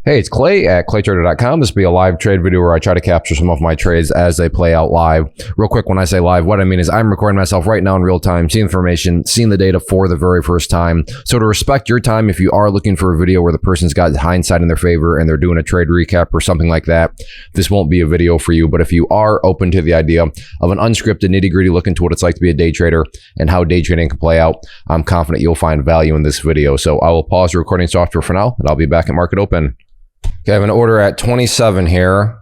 Hey, it's Clay at claytrader.com. This will be a live trade video where I try to capture some of my trades as they play out live. Real quick, when I say live, what I mean is I'm recording myself right now in real time, seeing information, seeing the data for the very first time. So to respect your time, if you are looking for a video where the person's got hindsight in their favor and they're doing a trade recap or something like that, this won't be a video for you. But if you are open to the idea of an unscripted nitty-gritty look into what it's like to be a day trader and how day trading can play out, I'm confident you'll find value in this video. So I will pause the recording software for now, and I'll be back at market open. Okay, I have an order at 27 here.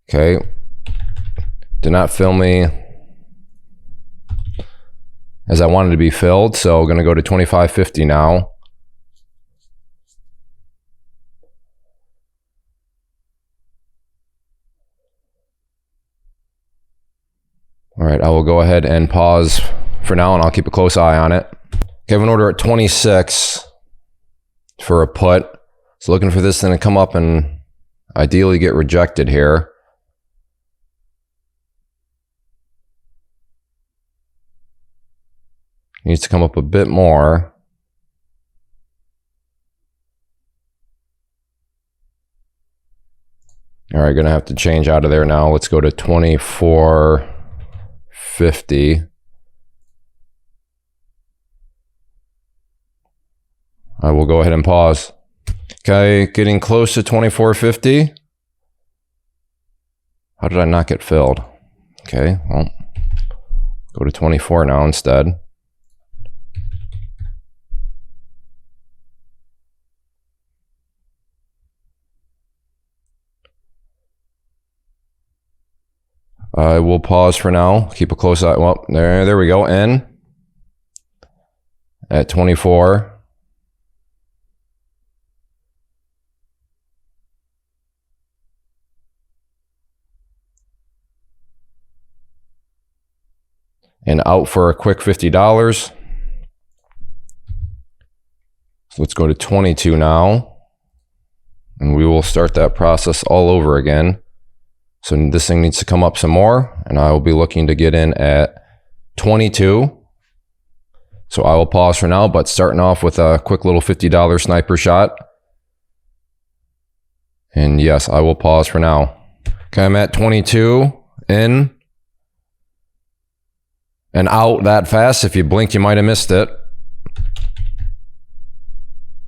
Okay. Did not fill me as I wanted to be filled, so I'm going to go to 25.50 now. All right, I will go ahead and pause for now, and I'll keep a close eye on it. Okay, I have an order at 26. For a put. So looking for this thing to come up and ideally get rejected here. Needs to come up a bit more. All right, gonna have to change out of there now. Let's go to 24.50. I will go ahead and pause. Okay, getting close to 24.50. How did I not get filled? Okay, well, go to 24 now instead. I will pause for now. Keep a close eye. Well, there we go. In at 24. And out for a quick $50. So let's go to 22 now. And we will start that process all over again. So this thing needs to come up some more. And I will be looking to get in at 22. So I will pause for now, but starting off with a quick little $50 sniper shot. And yes, I will pause for now. Okay, I'm at 22 in. And out that fast. If you blink, you might have missed it.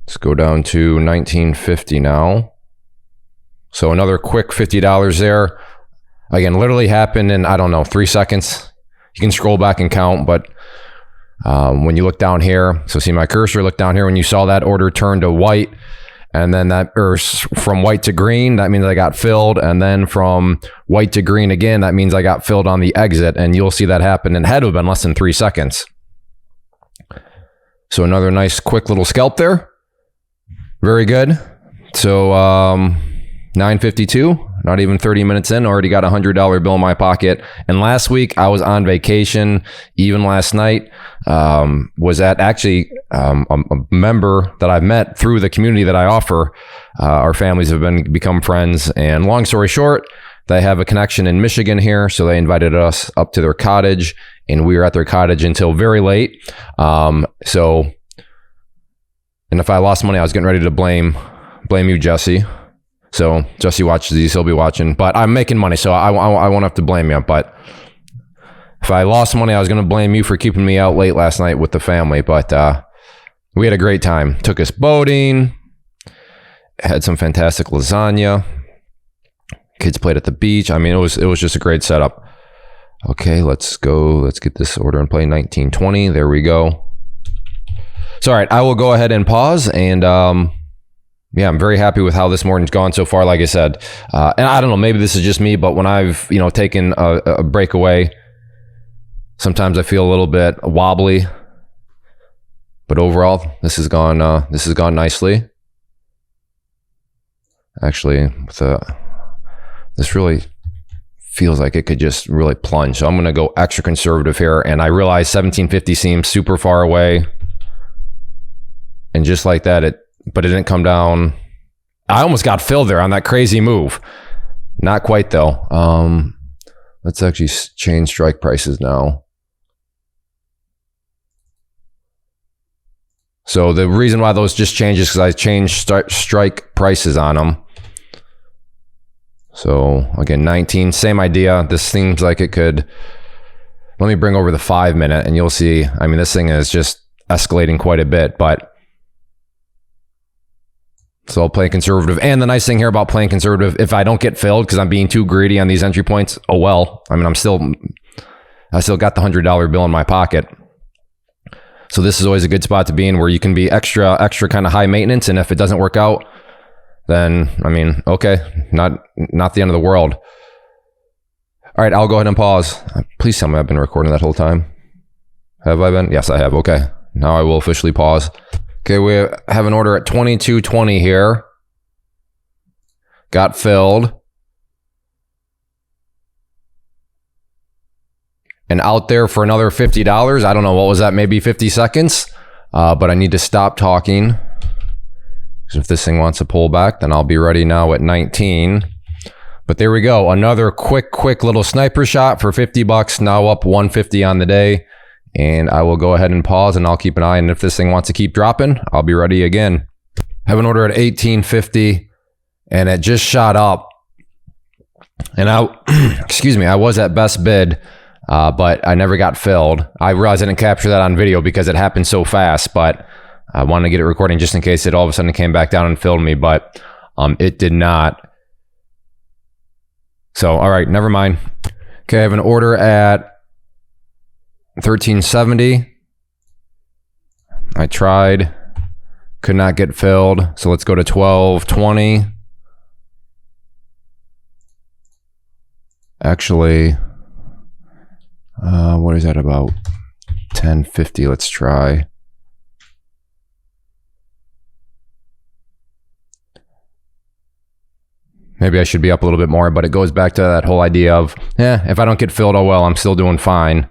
Let's go down to 19.50 now. So another quick $50 there. Again, literally happened in, I don't know, 3 seconds. You can scroll back and count, but when you look down here, so see my cursor, look down here, when you saw that order turn to white, and then that, or from white to green, that means I got filled. And then from white to green again, that means I got filled on the exit. And you'll see that happen. And it had to have been less than 3 seconds. So another nice quick little scalp there. Very good. So 9:52, not even 30 minutes in, already got a $100 bill in my pocket. And last week I was on vacation. Even last night was at actually a member that I've met through the community that I offer. Our families have become friends. And long story short, they have a connection in Michigan here. So they invited us up to their cottage, and we were at their cottage until very late. And if I lost money, I was getting ready to blame you, Jesse. So Jesse watches these, he'll be watching, but I'm making money, so I won't have to blame you. But if I lost money, I was going to blame you for keeping me out late last night with the family. But we had a great time. Took us boating, had some fantastic lasagna. Kids played at the beach. I mean, it was just a great setup. Okay, let's go. Let's get this order in play. 19.20. There we go. So, all right, I will go ahead and pause. And yeah, I'm very happy with how this morning's gone so far. Like I said, and I don't know, maybe this is just me, but when I've taken a break away, sometimes I feel a little bit wobbly. But overall, this has gone nicely. Actually, this really feels like it could just really plunge. So I'm going to go extra conservative here. And I realize 1750 seems super far away. And just like that, but it didn't come down. I almost got filled there on that crazy move. Not quite though. Let's actually change strike prices now. So the reason why those just changed is because I changed strike prices on them. So again, 19, same idea. This seems like it could, let me bring over the 5 minute and you'll see, I mean, this thing is just escalating quite a bit, but so I'll play conservative. And the nice thing here about playing conservative, if I don't get filled because I'm being too greedy on these entry points, oh well. I mean, I still got the $100 bill in my pocket. So this is always a good spot to be in where you can be extra kind of high maintenance. And if it doesn't work out, then, I mean, okay, not the end of the world. All right, I'll go ahead and pause. Please tell me I've been recording that whole time. Have I been? Yes, I have. Okay, now I will officially pause. Okay, we have an order at 22.20 here. Got filled. And out there for another $50. I don't know, what was that? Maybe 50 seconds? But I need to stop talking. Because if this thing wants to pull back, then I'll be ready now at 19. But there we go. Another quick little sniper shot for $50. Now up 150 on the day. And I will go ahead and pause and I'll keep an eye. And if this thing wants to keep dropping, I'll be ready again. Have an order at 18.50 and it just shot up. And excuse me, I was at best bid, but I never got filled. I realized I didn't capture that on video because it happened so fast, but I wanted to get it recording just in case it all of a sudden came back down and filled me, but it did not. So, all right, never mind. Okay, I have an order at 13.70. I tried, could not get filled. So let's go to 12.20. Actually, what is that about? 10.50, let's try. Maybe I should be up a little bit more, but it goes back to that whole idea of, if I don't get filled, oh well, I'm still doing fine.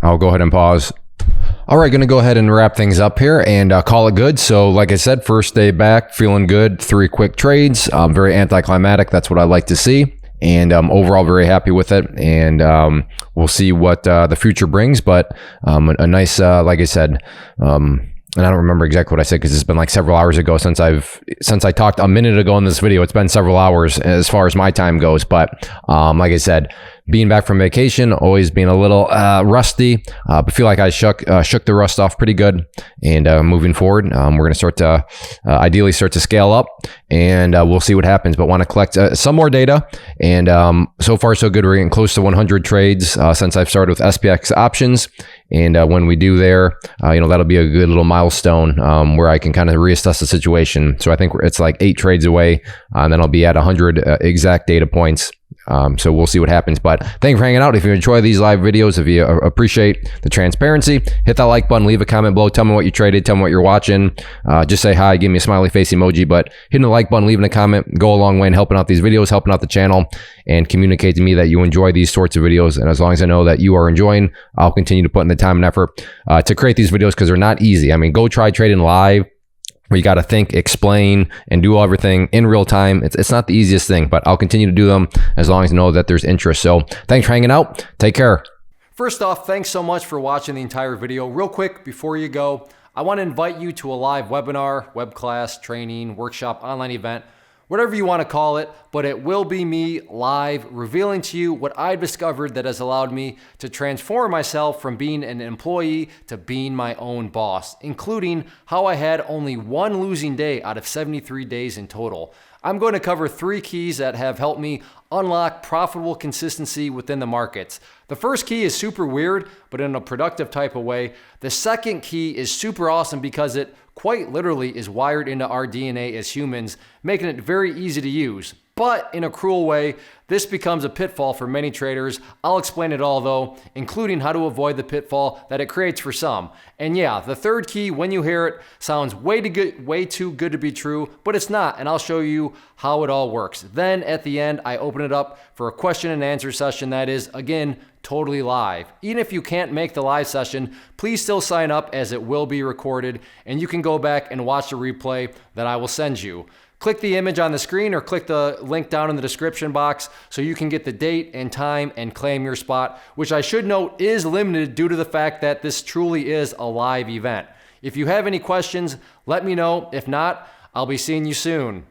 I'll go ahead and pause. All right, going to go ahead and wrap things up here and call it good. So like I said, first day back, feeling good. 3 quick trades, very anticlimactic. That's what I like to see. And overall, very happy with it. And we'll see what the future brings. But a nice, like I said, and I don't remember exactly what I said because it's been like several hours ago since I talked a minute ago in this video. It's been several hours as far as my time goes. But like I said, being back from vacation, always being a little rusty, but feel like I shook the rust off pretty good. And moving forward, we're going to start to ideally start to scale up, and we'll see what happens. But want to collect some more data. And so far, so good. We're getting close to 100 trades since I've started with SPX options. And when we do there, that'll be a good little milestone where I can kind of reassess the situation. So I think it's like 8 trades away, and then I'll be at 100 exact data points. So we'll see what happens. But thank you for hanging out. If you enjoy these live videos, if you appreciate the transparency, hit that like button, leave a comment below, tell me what you traded, tell me what you're watching. Just say hi, give me a smiley face emoji. But hitting the like button, leaving a comment, go a long way in helping out these videos, helping out the channel, and communicate to me that you enjoy these sorts of videos. And as long as I know that you are enjoying, I'll continue to put in the time and effort to create these videos, because they're not easy. I mean, go try trading live, where you got to think, explain, and do everything in real time. It's not the easiest thing, but I'll continue to do them as long as I know that there's interest. So thanks for hanging out. Take care. First off, thanks so much for watching the entire video. Real quick, before you go, I want to invite you to a live webinar, web class, training, workshop, online event, whatever you want to call it, but it will be me live revealing to you what I've discovered that has allowed me to transform myself from being an employee to being my own boss, including how I had only 1 losing day out of 73 days in total. I'm going to cover 3 keys that have helped me unlock profitable consistency within the markets. The first key is super weird, but in a productive type of way. The second key is super awesome because it quite literally is wired into our DNA as humans, making it very easy to use. But in a cruel way, this becomes a pitfall for many traders. I'll explain it all though, including how to avoid the pitfall that it creates for some. And yeah, the third key, when you hear it, sounds way too good to be true, but it's not, and I'll show you how it all works. Then at the end, I open it up for a question and answer session that is, again, totally live. Even if you can't make the live session, please still sign up, as it will be recorded, and you can go back and watch the replay that I will send you. click the image on the screen or click the link down in the description box so you can get the date and time and claim your spot, which I should note is limited due to the fact that this truly is a live event. If you have any questions, let me know. If not, I'll be seeing you soon.